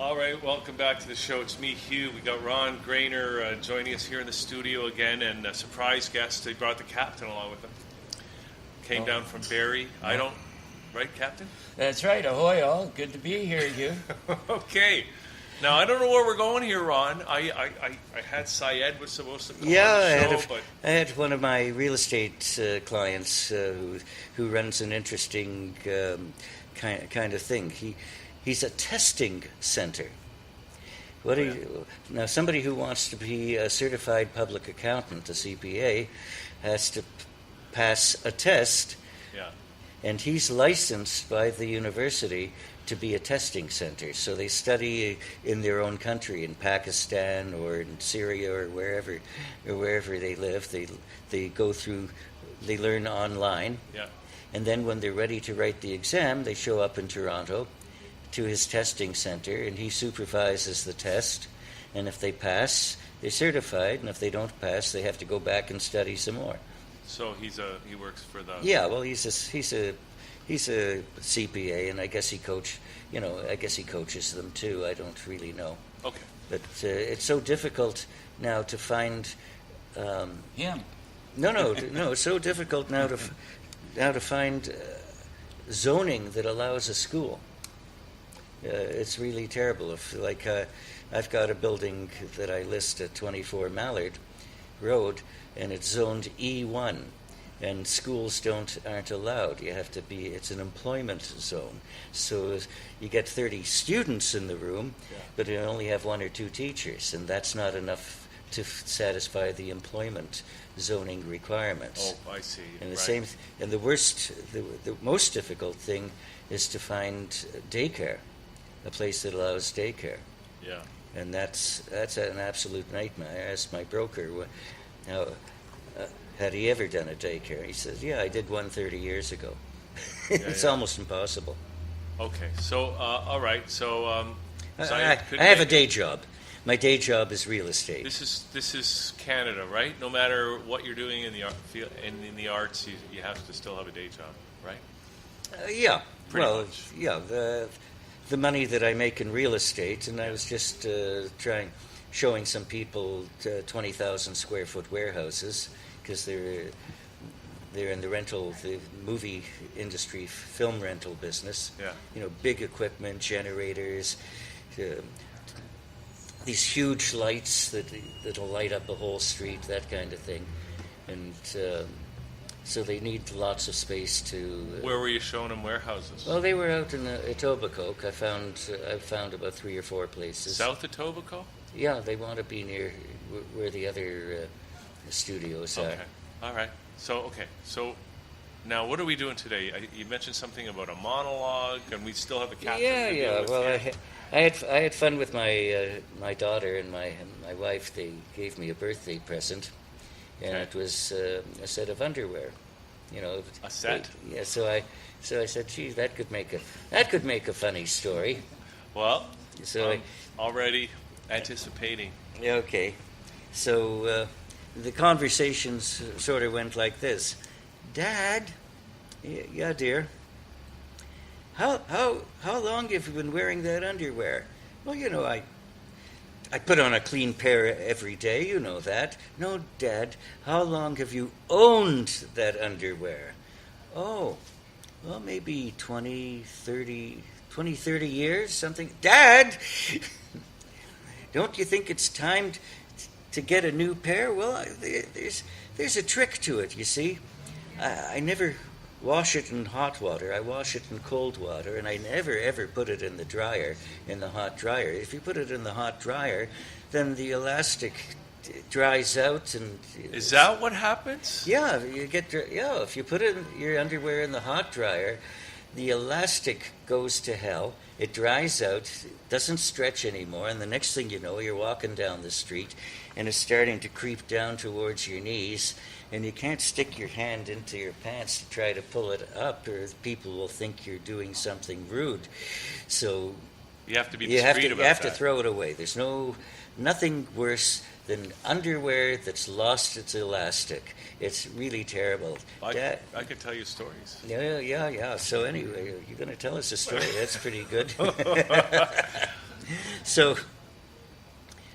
All right, welcome back to the show. It's me, Hugh. We got Ron Graner joining us here in the studio again, and a surprise guest. He brought the captain along with him. Came down from Barrie. I don't, right, Captain? That's right. Ahoy, all. Good to be here, Hugh. Okay. Now, I don't know where we're going here, Ron. I had Syed was supposed to come on the show, but I had one of my real estate clients who runs an interesting kind of thing. He's a testing center. Now, somebody who wants to be a certified public accountant, a CPA, has to pass a test, and he's licensed by the university to be a testing center. So they study in their own country, in Pakistan or in Syria or wherever they live. They go through, they learn online, and then when they're ready to write the exam, they show up in Toronto to his testing center, and he supervises the test. And if they pass, they're certified, and if they don't pass, they have to go back and study some more. So he works for the he's a CPA, and I guess he coaches them too. I don't really know. Okay. But it's so difficult now to find him. No. It's so difficult now to find zoning that allows a school. It's really terrible. I've got a building that I list at 24 Mallard Road, and it's zoned E1, and schools aren't allowed. It's an employment zone. So you get 30 students in the room, but you only have one or two teachers, and that's not enough to satisfy the employment zoning requirements. Oh, I see. And the most difficult thing is to find daycare, a place that allows daycare. Yeah. And that's an absolute nightmare. I asked my broker, had he ever done a daycare? He says, I did one 30 years ago. It's almost impossible. Okay. So, all right. So, I have a day job. My day job is real estate. This is Canada, right? No matter what you're doing in the arts, you have to still have a day job, right? Yeah. Pretty much. Yeah. The money that I make in real estate, and I was just showing some people 20,000 square foot warehouses, because they're in the movie industry, film rental business. Yeah. Big equipment, generators, these huge lights that'll light up a whole street, that kind of thing, and so they need lots of space to. Where were you showing them warehouses? Well, they were out in Etobicoke. I found about 3 or 4 places. South Etobicoke? Yeah, they want to be near where the other studios are. Okay, all right. So now what are we doing today? You mentioned something about a monologue, and we still have the captain. Yeah. Well, I had fun with my daughter and my wife. They gave me a birthday present. And it was a set of underwear, A set? So I said, "Gee, that could make a funny story." Well, so I'm already anticipating. Okay, so the conversations sort of went like this: "Dad, yeah, dear. How long have you been wearing that underwear?" "Well, I put on a clean pair every day, you know that." "No, Dad, how long have you owned that underwear?" "Oh, well, maybe 20, 30 years, something." "Dad, don't you think it's time to get a new pair?" "Well, there's a trick to it, you see. I never wash it in hot water. I wash it in cold water, and I never, ever put it in the hot dryer. If you put it in the hot dryer, then the elastic dries out." And is that what happens? Yeah, if you put your underwear in the hot dryer, the elastic goes to hell. It dries out, doesn't stretch anymore, and the next thing you know, you're walking down the street, and it's starting to creep down towards your knees, and you can't stick your hand into your pants to try to pull it up, or people will think you're doing something rude. So you have to be discreet about that. You have to throw it away. There's nothing worse than underwear that's lost its elastic. It's really terrible. I could tell you stories. Yeah. So anyway, you're going to tell us a story. That's pretty good. So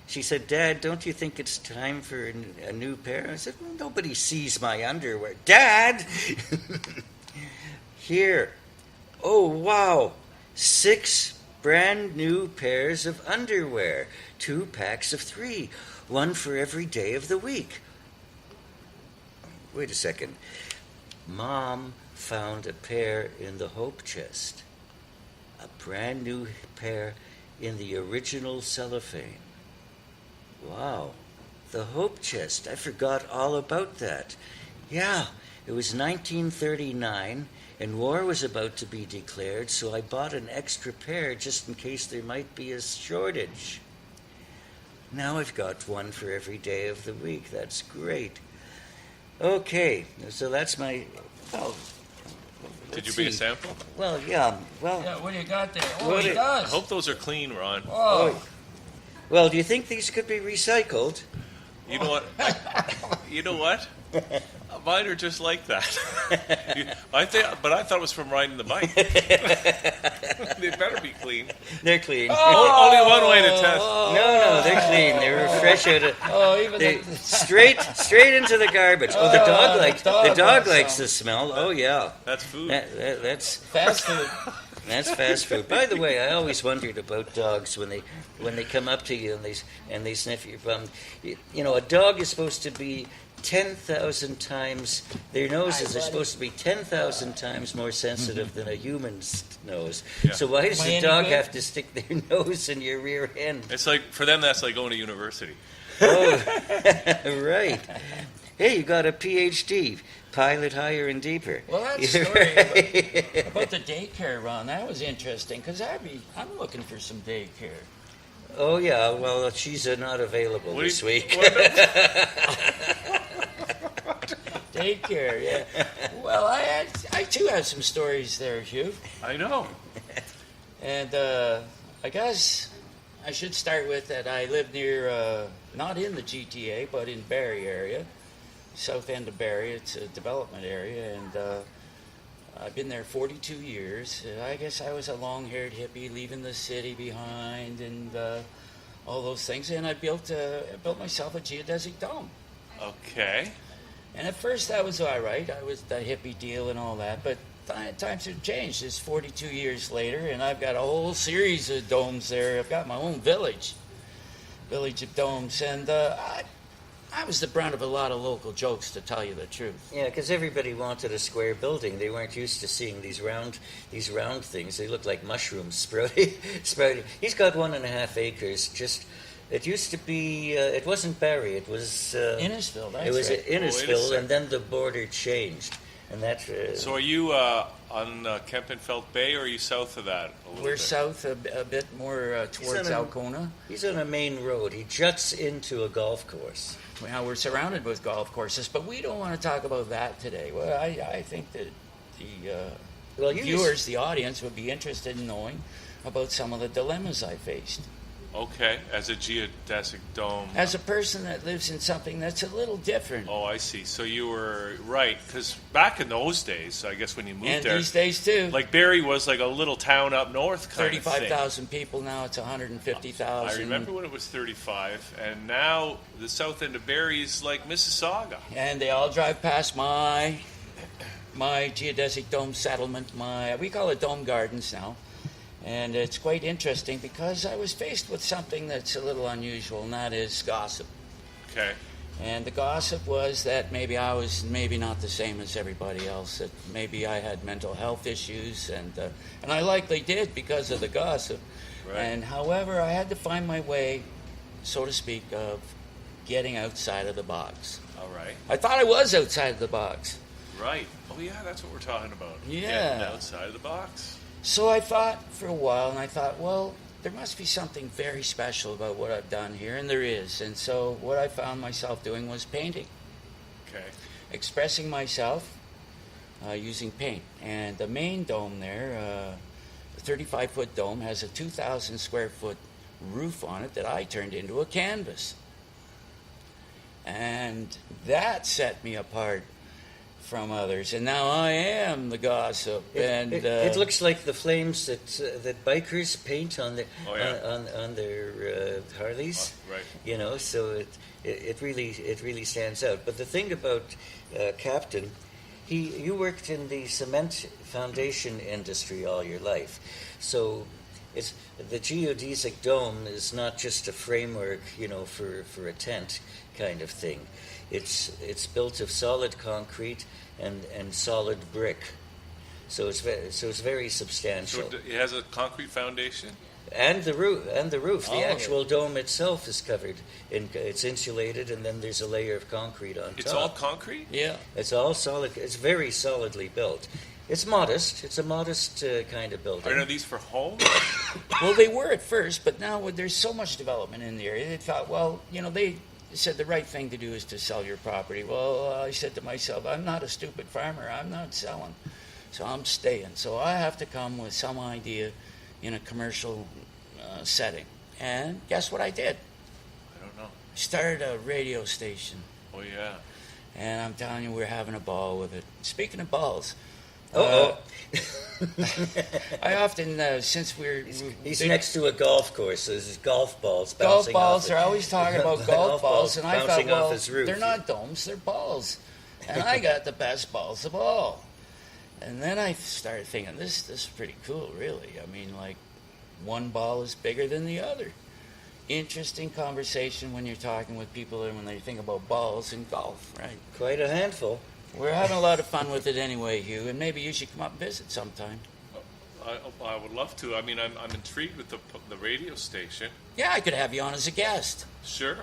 she said, Dad, don't you think it's time for a new pair? I said, well, nobody sees my underwear. Dad! Here. Oh, wow. 6 brand new pairs of underwear. 2 packs of 3. 1 for every day of the week. Wait a second. Mom found a pair in the hope chest. A brand new pair in the original cellophane. Wow, the hope chest. I forgot all about that. Yeah, it was 1939, and war was about to be declared, so I bought an extra pair just in case there might be a shortage. Now I've got 1 for every day of the week. That's great. Okay, so that's my... Oh, Did you bring a sample? well, yeah. Well, Yeah, what do you got there? Oh, What he it- I does. hope those are clean, Ron. Oh, well, do you think these could be recycled? You know what? You know what? Mine are just like that. I thought it was from riding the bike. They better be clean. They're clean. Only one way to test. No, they're clean. They were fresh out of. oh, even They, the, straight into the garbage. Oh, the dog likes the dog likes likes the smell. Oh yeah, That's food. that's fast food. that's fast food. By the way, I always wondered about dogs when they come up to you and they sniff your bum. You know, a dog is supposed to be 10,000 times. Their noses are supposed to be 10,000 times more sensitive than a human's nose. Yeah. So why does Am I the any dog good? have to stick their nose in your rear end? It's like, for them, that's like going to university. Oh, right. Hey, you got a PhD, pilot higher and deeper. Well, that You're story right. about the daycare, Ron, that was interesting because I'm looking for some daycare. Oh yeah, well she's not available What do this you- week. Daycare, yeah. Well, I too have some stories there, Hugh. I know. And I guess I should start with that I live near, not in the GTA, but in Barrie area, south end of Barrie. It's a development area, and I've been there 42 years. I guess I was a long-haired hippie leaving the city behind and all those things. And I built myself a geodesic dome. Okay. And at first that was all right. I was the hippie deal and all that. But times have changed. It's 42 years later, and I've got a whole series of domes there. I've got my own village of domes. And I was the brunt of a lot of local jokes, to tell you the truth. Yeah, because everybody wanted a square building. They weren't used to seeing these round things. They look like mushrooms sprouting. He's got 1.5 acres. It used to be. It wasn't Barrie. It was Innisfil, that's It was right. Innisfil, Innisfil. and then the border changed, and that. So are you on Kempenfeld Bay, or are you south of that a little We're bit? south a bit more towards on a- Alcona. He's on a main road. He juts into a golf course. Well, we're surrounded with golf courses, but we don't want to talk about that today. Well, I think that the Well, you viewers, the audience, would be interested in knowing about some of the dilemmas I faced. Okay, as a geodesic dome. As a person that lives in something that's a little different. Oh, I see. So you were right, because back in those days, I guess when you moved And there, these days, too. like Barrie was like a little town up north kind of thing. 35,000 people now, it's 150,000. I remember when it was 35, and now the south end of Barrie is like Mississauga. And they all drive past my geodesic dome settlement. We call it Dome Gardens now. And it's quite interesting because I was faced with something that's a little unusual, and that is gossip. Okay. And the gossip was that maybe I was not the same as everybody else, that maybe I had mental health issues, and I likely did because of the gossip. Right. And however, I had to find my way, so to speak, of getting outside of the box. All right. I thought I was outside of the box. Right. Oh, yeah, that's what we're talking about. Yeah. Getting outside of the box. So I thought for a while, and I thought, well, there must be something very special about what I've done here, and there is. And so what I found myself doing was painting, Okay. expressing myself using paint. And the main dome there, the 35-foot dome, has a 2,000 square foot roof on it that I turned into a canvas. And that set me apart from others, and now I am the gossip. It looks like the flames that bikers paint on their Oh, yeah. on their Harleys. Right. You know, so it really stands out. But the thing about Captain, you worked in the cement foundation industry all your life, so it's the geodesic dome is not just a framework, you know, for a tent kind of thing. It's built of solid concrete and solid brick, so it's very substantial. So it has a concrete foundation? And the roof. Oh. The actual dome itself is covered it's insulated, and then there's a layer of concrete on top. It's all concrete? Yeah. It's all solid. It's very solidly built. It's modest. It's a modest kind of building. Are these for homes? Well, they were at first, but now there's so much development in the area. They thought, well, you know, they said the right thing to do is to sell your property. Well, I said to myself, I'm not a stupid farmer. I'm not selling. So I'm staying. So I have to come with some idea in a commercial setting. And guess what I did? I don't know. Started a radio station. Oh, yeah. And I'm telling you, we're having a ball with it. Speaking of balls, I often, since He's next to a golf course. So there's golf balls golf bouncing balls, off they're always talking about golf balls, and I thought, bouncing off well, his roof. they're not domes, they're balls. And I got the best balls of all. And then I started thinking, this is pretty cool, really. I mean, like, one ball is bigger than the other. Interesting conversation when you're talking with people and when they think about balls in golf, right? Quite a handful. We're having a lot of fun with it anyway, Hugh, and maybe you should come up and visit sometime. I would love to. I mean, I'm intrigued with the radio station. Yeah, I could have you on as a guest. Sure.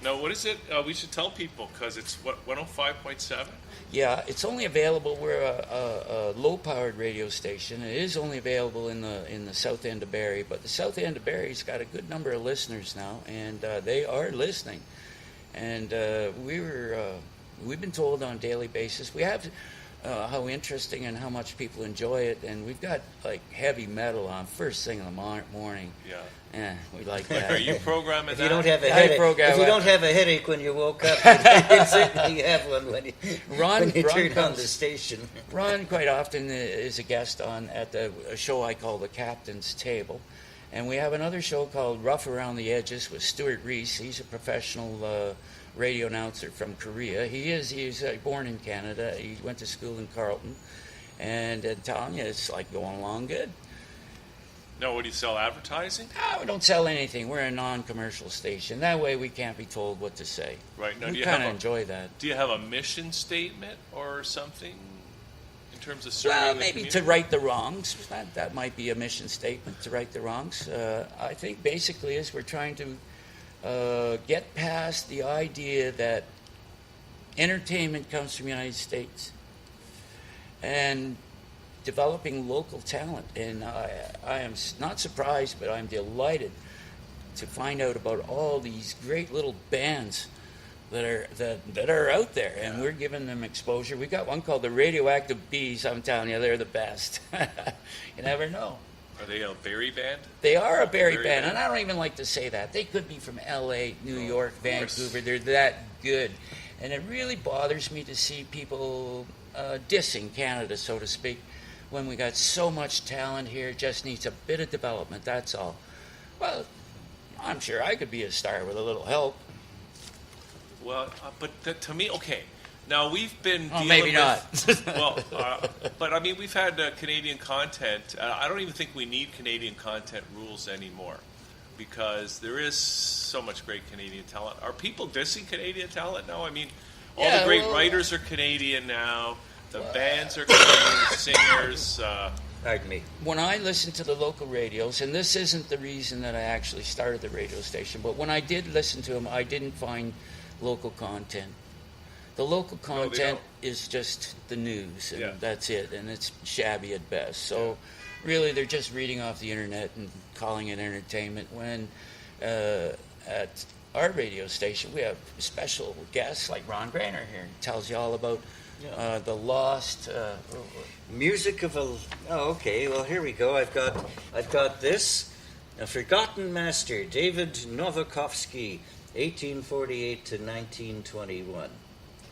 Now, what is it? We should tell people, because it's, 105.7? Yeah, it's only available. We're a low-powered radio station. It is only available in the south end of Barrie, but the south end of Barrie's got a good number of listeners now, and they are listening. And we've been told on a daily basis. We have how interesting and how much people enjoy it, and we've got like heavy metal on first thing in the morning. Yeah. We like that. Are you programming If that? you don't have a I headache, program if you it. don't have a headache when you woke up, you certainly have one when you Ron turn on comes- the station. Ron quite often is a guest at a show I call the Captain's Table. And we have another show called Rough Around the Edges with Stuart Reese. He's a professional radio announcer from Korea. He's born in Canada. He went to school in Carleton. And telling you, it's like going along good. No, what do you sell, advertising? We don't sell anything. We're a non-commercial station. That way we can't be told what to say. Right. Now, do We you kind have of enjoy that. Do you have a mission statement or something in terms of serving Well, the maybe to community? right the wrongs. That might be a mission statement, to right the wrongs. I think basically is we're trying to get past the idea that entertainment comes from the United States and developing local talent. And I am not surprised, but I'm delighted to find out about all these great little bands that are out there, and we're giving them exposure. We got one called the Radioactive Bees. I'm telling you, they're the best. You never know. Are they a Barrie band? They are a Barrie Barrie band, band. and I don't even like to say that. They could be from L.A., New York, of course. Vancouver. They're that good. And it really bothers me to see people dissing Canada, so to speak, when we got so much talent here. It just needs a bit of development, that's all. Well, I'm sure I could be a star with a little help. Well, but to me, okay. Now we've been dealing maybe with, not. well, but I mean, we've had Canadian content. I don't even think we need Canadian content rules anymore, because there is so much great Canadian talent. Are people dissing Canadian talent now? I mean, all Yeah, the great well, writers are Canadian now. The bands are Canadian, singers. Pardon me. When I listen to the local radios, and this isn't the reason that I actually started the radio station, but when I did listen to them, I didn't find local content. The local they content don't. is just the news, and Yeah. that's it, and it's shabby at best. So really, they're just reading off the internet and calling it entertainment, when at our radio station, we have special guests like Ron Graner here. He tells you all about the lost... Music of a. Oh, okay. Well, here we go. I've got this. A Forgotten Master, David Novakovsky, 1848 to 1921.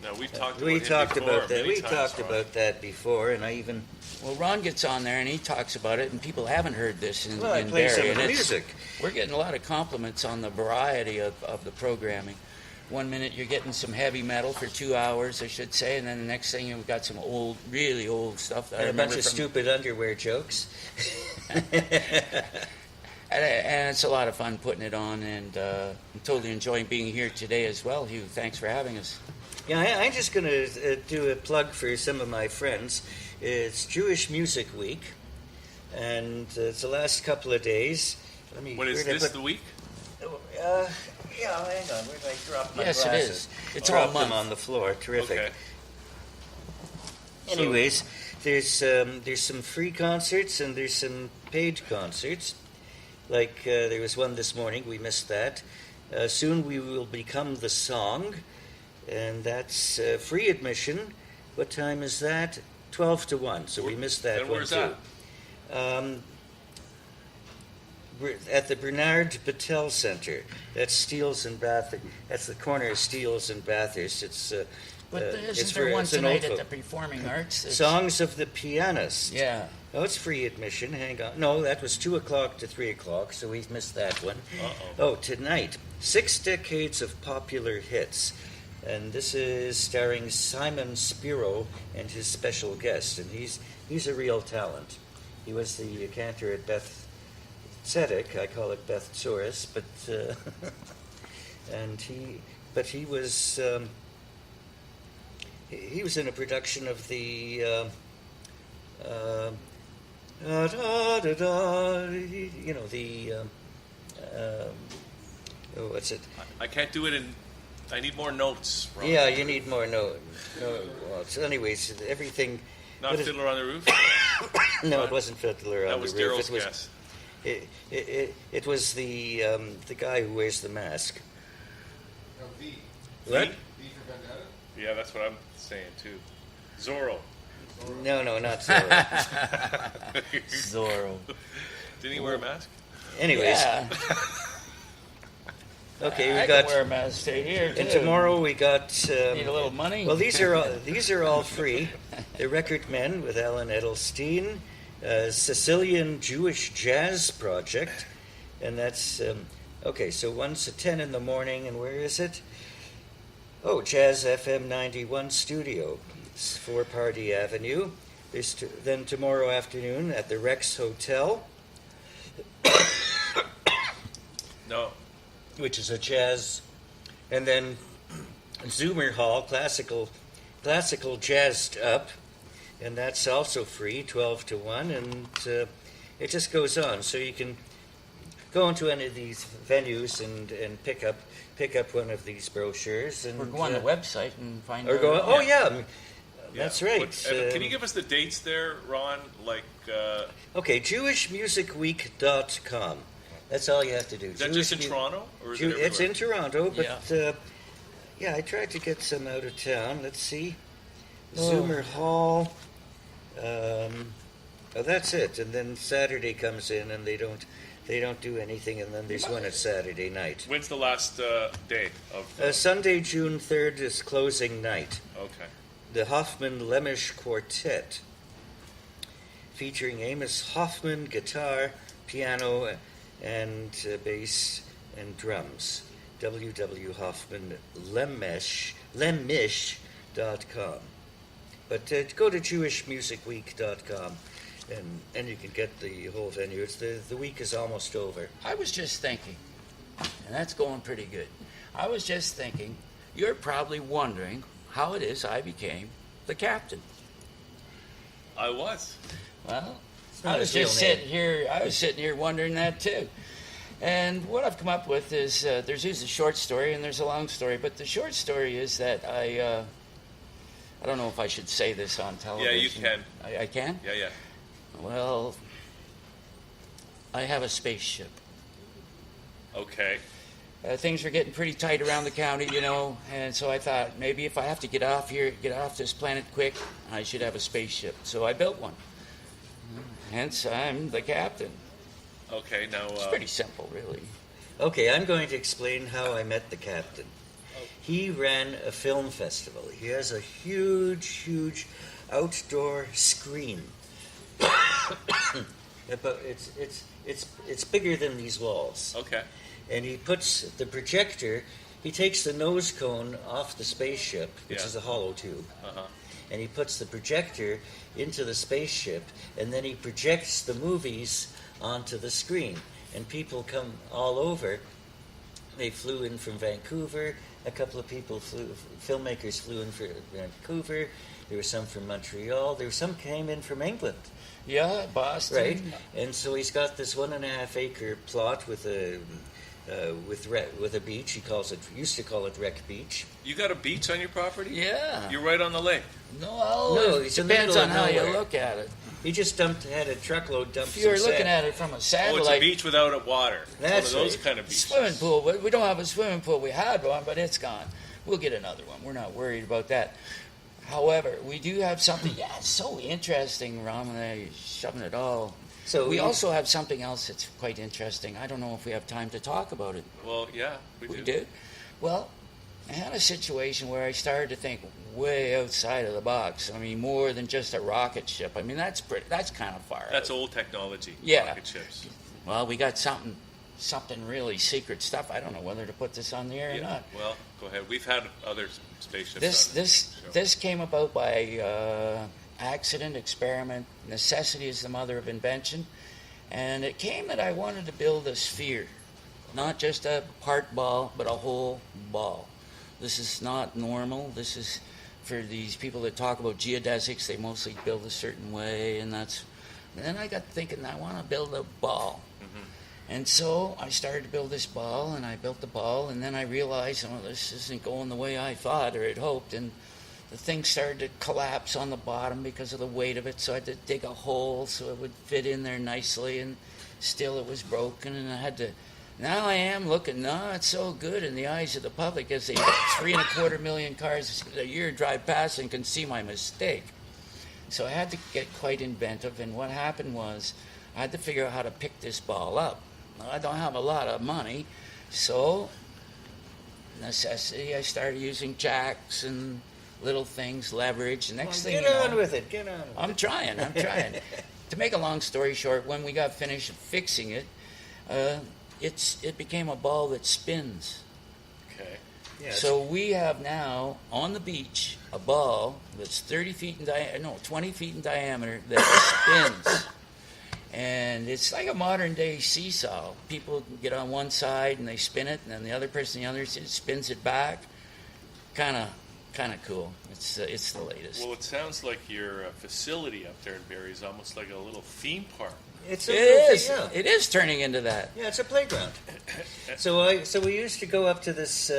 No, we've talked about We him talked before, about that. many We times, talked Ron. about that before, and I even Well, Ron gets on there and he talks about it, and people haven't heard this in, I in play Barrie. some of and the it's- music. We're getting a lot of compliments on the variety of the programming. One minute you're getting some heavy metal for 2 hours, I should say, and then the next thing we've got some old, really old stuff that I And a remember bunch of from, stupid underwear jokes. and it's a lot of fun putting it on, and I'm totally enjoying being here today as well, Hugh. Thanks for having us. Yeah, I'm just going to do a plug for some of my friends. It's Jewish Music Week, and it's the last couple of days. When is this the week? Yeah, hang on. Where did I drop my Yes, it glasses? is. It's I all dropped them month. on the floor. Terrific. Okay. Anyways, there's some free concerts and there's some paid concerts. Like there was one this morning. We missed that. Soon we will become the song, and that's free admission. What time is that? 12 to 1. So we missed that And one where's too. We're at the Bernard Battelle Center. That's Steeles and Bathurst. That's the corner of Steeles and Bathurst. It's But it's isn't there one it's an tonight old at the folk. Performing Arts? It's- Songs of the Pianist. Yeah. Oh, it's free admission. Hang on. No, that was 2 o'clock to 3 o'clock, so we've missed that one. Uh-oh. Oh, tonight, 6 decades of popular hits. And this is starring Simon Spiro and his special guest. And he's a real talent. He was the cantor at Beth Tzedek. I call it Beth Tzoris, but he was he was in a production of the what's it? I can't do it in. I need more notes, Ron. Yeah, you need more no. Well, so anyways, everything. Not what is- Fiddler on the Roof? No, it wasn't Fiddler on That was the Roof. Daryl's It was guess. it was the guy who wears the mask. V. What? V for Vendetta? Yeah, that's what I'm saying, too. Zorro. No, not Zorro. Zorro. Didn't he wear a mask? Anyways, Yeah. okay, I we can got. wear a mask right here, And too. tomorrow we got. Need a little money? Well, these are all free. The Record Men with Alan Edelstein, Sicilian Jewish Jazz Project, and that's okay. So one's at 10 in the morning, and where is it? Oh, Jazz FM 91 Studio, it's 4 Party Avenue. Then tomorrow afternoon at the Rex Hotel, No. which is a jazz, and then Zoomer Hall, classical jazzed up, and that's also free, 12 to 1, and it just goes on. So you can go into any of these venues and pick up one of these brochures, and Or go on the website and find or out. go. Oh yeah, Yeah. that's right. Can you give us the dates there, Ron? Like, Okay, JewishMusicWeek.com. That's all you have to do. is that just in Jewish Mu- Toronto? Or is it It's in everywhere? Toronto, but yeah, I tried to get some out of town. Let's see, Zoomer Hall. Oh, that's it. And then Saturday comes in, and they don't do anything. And then there's one at Saturday night. When's the last day of... Sunday, June 3rd is closing night. okay. The Hoffman Lemish Quartet, featuring Amos Hoffman, guitar, piano, and bass and drums. www.hoffmanlemish.com. But go to jewishmusicweek.com, and you can get the whole venue. The week is almost over. I was just thinking, and that's going pretty good. I was just thinking, you're probably wondering how it is I became the captain. I was. Well, not I was his just real name. sitting here. I was sitting here wondering that too. And what I've come up with is there's a short story and there's a long story. But the short story is that I don't know if I should say this on television. Yeah, you can. I can? Yeah. Well, I have a spaceship. Okay. Things are getting pretty tight around the county, and so I thought maybe if I have to get off this planet quick, I should have a spaceship. So I built one. Hence, I'm the captain. Okay, now... It's pretty simple, really. Okay, I'm going to explain how I met the captain. he ran a film festival. He has a huge outdoor screen. But it's bigger than these walls. Okay. And he puts the projector. He takes the nose cone off the spaceship, which Yeah. is a hollow tube, Uh-huh. and he puts the projector into the spaceship, and then he projects the movies onto the screen. And people come all over. They flew in from Vancouver. A couple of filmmakers flew in from Vancouver. There were some from Montreal. There were some came in from England. Yeah, Boston. Right, and so he's got this 1.5 acre plot with a beach. He used to call it Wreck Beach. You got a beach on your property? Yeah. You're right on the lake. No, No, it it's in the depends middle on of how you nowhere. look at it. He just had a truckload dump. If you're some looking sand. at it from a Oh, it's a satellite beach without a water. That's One of those right. kind of beaches. swimming pool, we don't have a swimming pool. We had one, but it's gone. We'll get another one. We're not worried about that. However, we do have something. Yeah, it's so interesting, Ron. You're shoving it all. So We also have something else that's quite interesting. I don't know if we have time to talk about it. Well, yeah, we do. did? Well, I had a situation where I started to think way outside of the box. I mean, more than just a rocket ship. I mean, that's kind of far That's out. old technology. Yeah. Rocket ships. Well, we got something really secret stuff. I don't know whether to put this on the air or Yeah. not. Well, go ahead. We've had other spaceships. This on this show. this came about by accident, experiment. Necessity is the mother of invention, and it came that I wanted to build a sphere, not just a part ball, but a whole ball. This is not normal. This is for these people that talk about geodesics. They mostly build a certain way, and that's. And then I got thinking, I want to build a ball. And so I started to build this ball, and I built the ball, and then I realized, oh, this isn't going the way I thought or had hoped, and the thing started to collapse on the bottom because of the weight of it, so I had to dig a hole so it would fit in there nicely, and still it was broken, and I had to... Now I am looking, no, it's so good in the eyes of the public as they 3.25 million cars a year drive past and can see my mistake. So I had to get quite inventive, and what happened was I had to figure out how to pick this ball up. Now, I don't have a lot of money, so necessity, I started using jacks and little things, leverage. The next thing Get you know, on with it. Get on. With I'm trying. To make a long story short, when we got finished fixing it, it became a ball that spins. Okay. Yes. So we have now on the beach a ball that's 20 feet in diameter that spins. And it's like a modern day seesaw. People get on one side and they spin it, and then the other person on the other side spins it back. Kind of cool. It's the latest. Well, it sounds like your facility up there in Barrie is almost like a little theme park. It's It a is. Yeah. It is turning into that. Yeah, it's a playground. So we used to go up to this.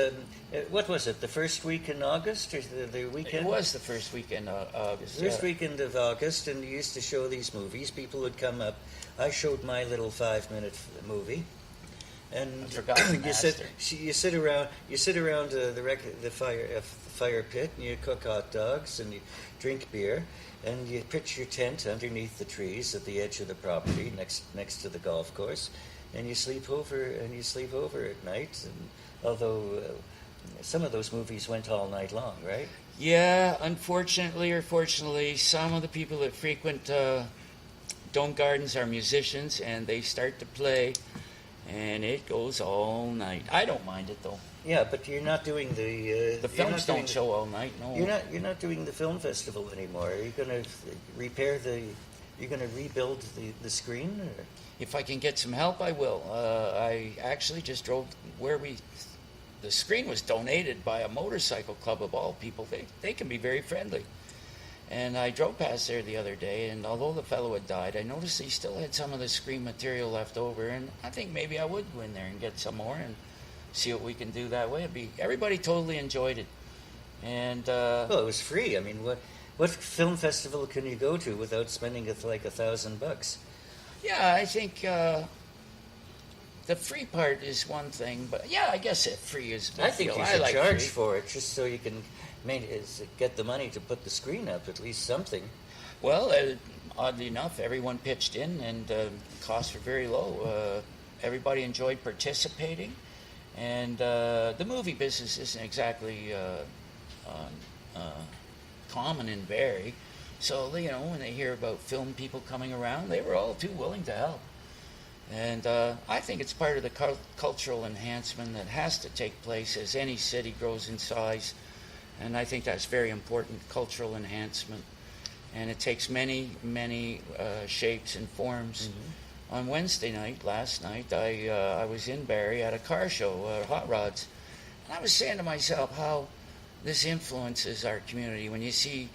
What was it? The first week in August or the weekend? It was the first weekend of August. First yeah. weekend of August, and you used to show these movies. People would come up. I showed my little 5-minute movie, and I forgot the master. you sit around the fire pit, and you cook hot dogs and you drink beer, and you pitch your tent underneath the trees at the edge of the property next to the golf course, and you sleep over at night. And although some of those movies went all night long, right? Yeah, unfortunately or fortunately, some of the people that frequent Dome Gardens are musicians, and they start to play, and it goes all night. I don't mind it though. Yeah, but you're not doing the. The films don't show all night. No. You're not doing the film festival anymore. Are you going to repair the? You're going to rebuild the screen? Or? If I can get some help, I will. I actually just drove the screen was donated by a motorcycle club of all people. They can be very friendly. And I drove past there the other day, and although the fellow had died, I noticed he still had some of the screen material left over, and I think maybe I would go in there and get some more and see what we can do that way. Everybody totally enjoyed it. And Well, it was free. I mean, what film festival can you go to without spending like $1,000? yeah, I think the free part is one thing, but yeah, I guess free is. I think you I should like charge free. for it just so you can get the money to put the screen up, at least something. Well, oddly enough, everyone pitched in, and costs were very low. Everybody enjoyed participating, And the movie business isn't exactly common in Barrie. So, when they hear about film people coming around, they were all too willing to help. And I think it's part of the cultural enhancement that has to take place as any city grows in size. And I think that's very important, cultural enhancement. And it takes many, many shapes and forms. Mm-hmm. On Wednesday night, last night, I was in Barrie at a car show, Hot Rods. And I was saying to myself how this influences our community. When you see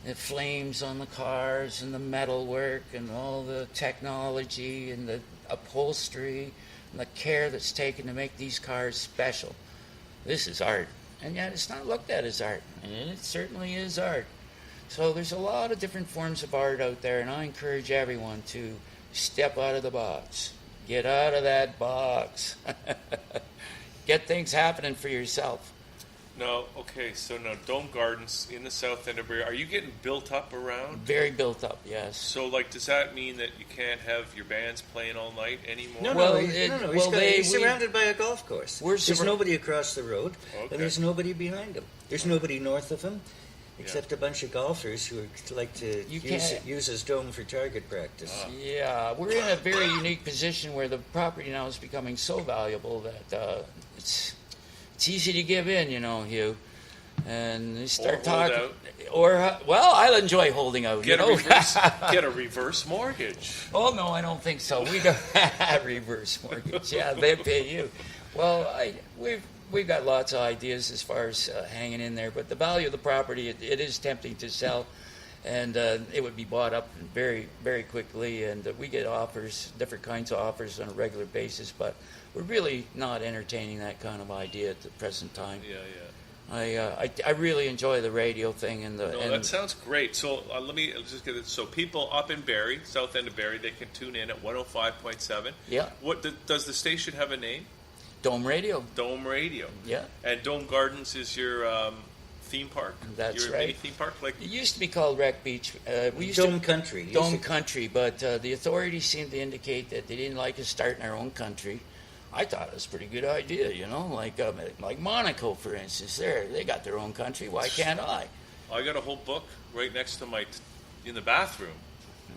the flames on the cars and the metalwork and all the technology and the upholstery and the care that's taken to make these cars special. This is art. And yet it's not looked at as art. And it certainly is art. So there's a lot of different forms of art out there, and I encourage everyone to step out of the box. Get out of that box. Get things happening for yourself. No, okay, so now Dome Gardens in the south end of Barrie, are you getting built up around? Very built up, yes. So, does that mean that you can't have your bands playing all night anymore? No, he's surrounded by a golf course. There's nobody across the road, and there's nobody behind him. There's nobody north of him, except a bunch of golfers who like to use his dome for target practice. Yeah, we're in a very unique position where the property now is becoming so valuable that it's easy to give in, Hugh. And you start talking. I'll enjoy holding out. Get a reverse mortgage. Oh, no, I don't think so. We don't have reverse mortgage. Yeah, they pay you. Well, we've got lots of ideas as far as hanging in there, but the value of the property, it is tempting to sell, and it would be bought up very, very quickly, and we get offers, different kinds of offers on a regular basis, but we're really not entertaining that kind of idea at the present time. Yeah. I really enjoy the radio thing and that sounds great. So let me just get it. So people up in Barrie, south end of Barrie, they can tune in at 105.7. Yeah. Does the station have a name? Dome Radio. Dome Radio. Yeah. And Dome Gardens is your theme park? That's your right. mini theme park? It used to be called Wreck Beach. Dome Country. Dome Country, but the authorities seemed to indicate that they didn't like us starting our own country. I thought it was a pretty good idea, like Monaco, for instance. They got their own country. Why can't I? I got a whole book right next to in the bathroom.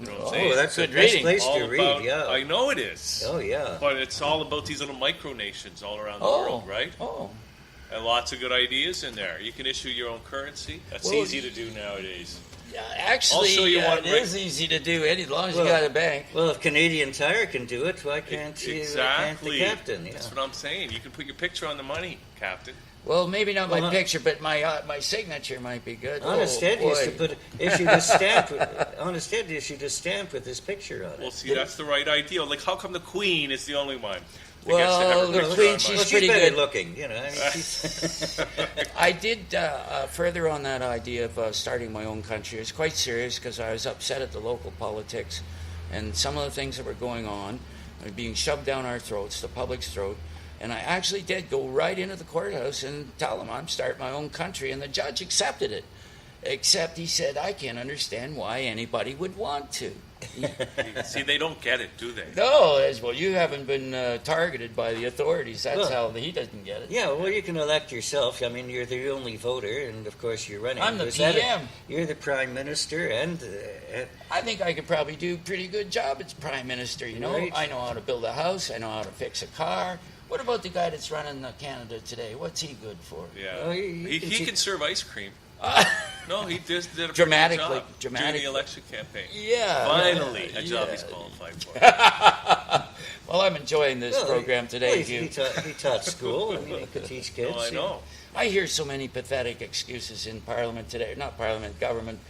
You know what I'm saying? Oh, that's good the best reading. place to read, yeah. I know it is. Oh, yeah. But it's all about these little micronations all around the world, right? Oh. And lots of good ideas in there. You can issue your own currency. That's easy to do nowadays. Yeah, actually, I'll show you one it is easy to do as long as you got a bank. Well, if Canadian Tire can do it, why can't the captain? Yeah. That's what I'm saying. You can put your picture on the money, Captain. Well, maybe not my picture, but my signature might be good. Honest Ed used to issued a stamp. Honest Ed issued a stamp with his picture on it. Well, see, that's the right idea. How come the Queen is the only one? Well, the Queen, she's pretty good looking, I did further on that idea of starting my own country. It was quite serious because I was upset at the local politics and some of the things that were going on, being shoved down our throats, the public's throat. And I actually did go right into the courthouse and tell them I'm starting my own country, and the judge accepted it. Except he said, I can't understand why anybody would want to. See, they don't get it, do they? No, you haven't been targeted by the authorities. That's how he doesn't get it. Yeah, well, you can elect yourself. I mean, you're the only voter, and of course you're running. I'm the PM. You're the Prime Minister, and... I think I could probably do a pretty good job as Prime Minister, Right. I know how to build a house. I know how to fix a car. What about the guy that's running Canada today? What's he good for? Yeah. Well, he can serve ice cream. No, he just did a Dramatically. pretty good job during the election campaign. Yeah. Finally, a job he's qualified for. Well, I'm enjoying this program today, He taught school. I mean, he could teach kids. No, I know. I hear so many pathetic excuses in Parliament today. Not Parliament, government.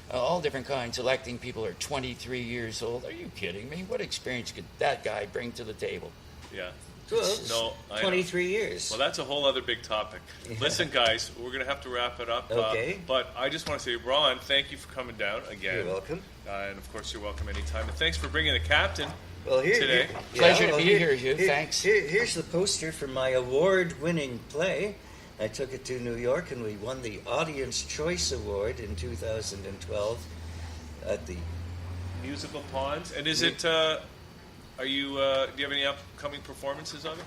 All different kinds. Electing people are 23 years old. Are you kidding me? What experience could that guy bring to the table? Yeah. Well, 23 years. Well, that's a whole other big topic. Yeah. Listen, guys, we're going to have to wrap it up. Okay. But I just want to say, Ron, thank you for coming down again. You're welcome. And, of course, you're welcome anytime. And thanks for bringing the captain today. Pleasure to be here, Hugh. Thanks. Here's the poster for my award-winning play. I took it to New York, and we won the Audience Choice Award in 2012 at the Musical Ponds. And is it... do you have any upcoming performances of it?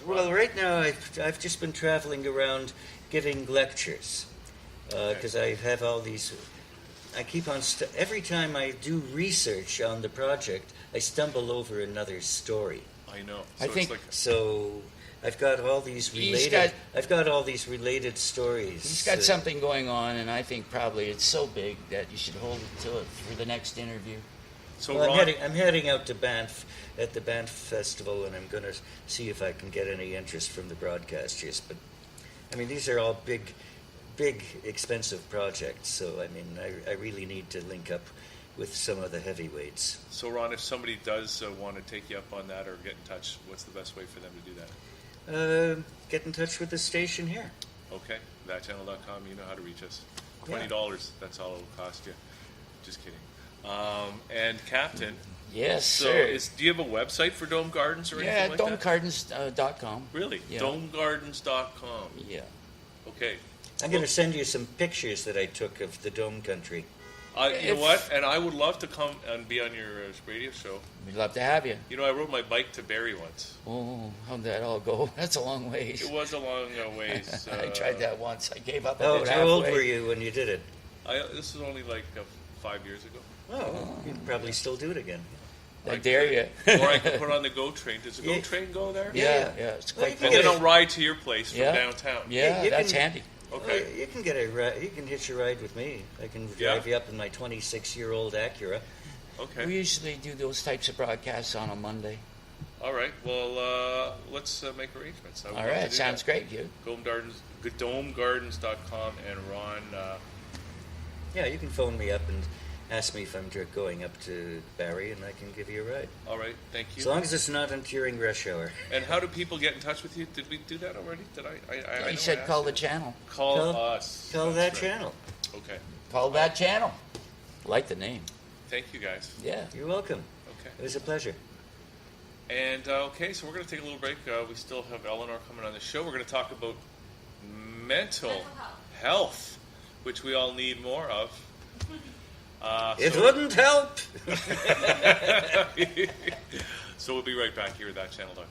Well, right now I've just been traveling around giving lectures because I have all these. I keep on every time I do research on the project, I stumble over another story. I know. I think- So I've got all these I've got all these related stories. He's got something going on, and I think probably it's so big that you should hold it to it for the next interview. So Well, Ron, I'm heading out to Banff at the Banff Festival, and I'm going to see if I can get any interest from the broadcasters. But I mean, these are all big, expensive projects. So I mean, I really need to link up with some of the heavyweights. so Ron, if somebody does want to take you up on that or get in touch, what's the best way for them to do that? Get in touch with the station here. Okay, thatchannel.com. You know how to reach us. Yeah. $20. That's all it'll cost you. Just kidding. And Captain. Yes, So, sir. do you have a website for Dome Gardens or Yeah, anything like that? domegardens.com. Really? Yeah. Domegardens.com. Yeah. Okay. I'm going to send you some pictures that I took of the Dome Country. You know what? And I would love to come and be on your radio show. We'd love to have you. You know, I rode my bike to Barrie once. Oh, how'd that all go? That's a long ways. It was a long ways. I tried that once. I gave up. Oh, about how old halfway. were you when you did it? This was only like 5 years ago. Oh, you can probably still do it again. I dare you. Or I could put on the GO train. Does the GO Yeah. train go there? Yeah, it's Well, quite you can And close. then I'll ride to your place from Yeah. downtown. Yeah, You that's can- handy. Okay. Well, you can get a ride. You can hitch a ride with me. I can Yeah. drive you up in my 26-year-old Acura. Okay. We usually do those types of broadcasts on a Monday. All right. Well, let's make arrangements. I would All love to right, do sounds that. great, you. Domegardens.com and Ron. Yeah, you can phone me up and ask me if I'm going up to Barrie, and I can give you a ride. All right. Thank you. As long as it's not during rush hour. And how do people get in touch with you? Did we do that already? Did I know He said I call asked the you. channel. Call us. Call That's that right. channel. Okay. Call that channel. Like the name. Thank you, guys. Yeah. You're welcome. Okay. It was a pleasure. And okay, so we're going to take a little break. We still have Eleanor coming on the show. We're going to talk about mental health, which we all need more of. It wouldn't help. So we'll be right back here at thatchannel.com.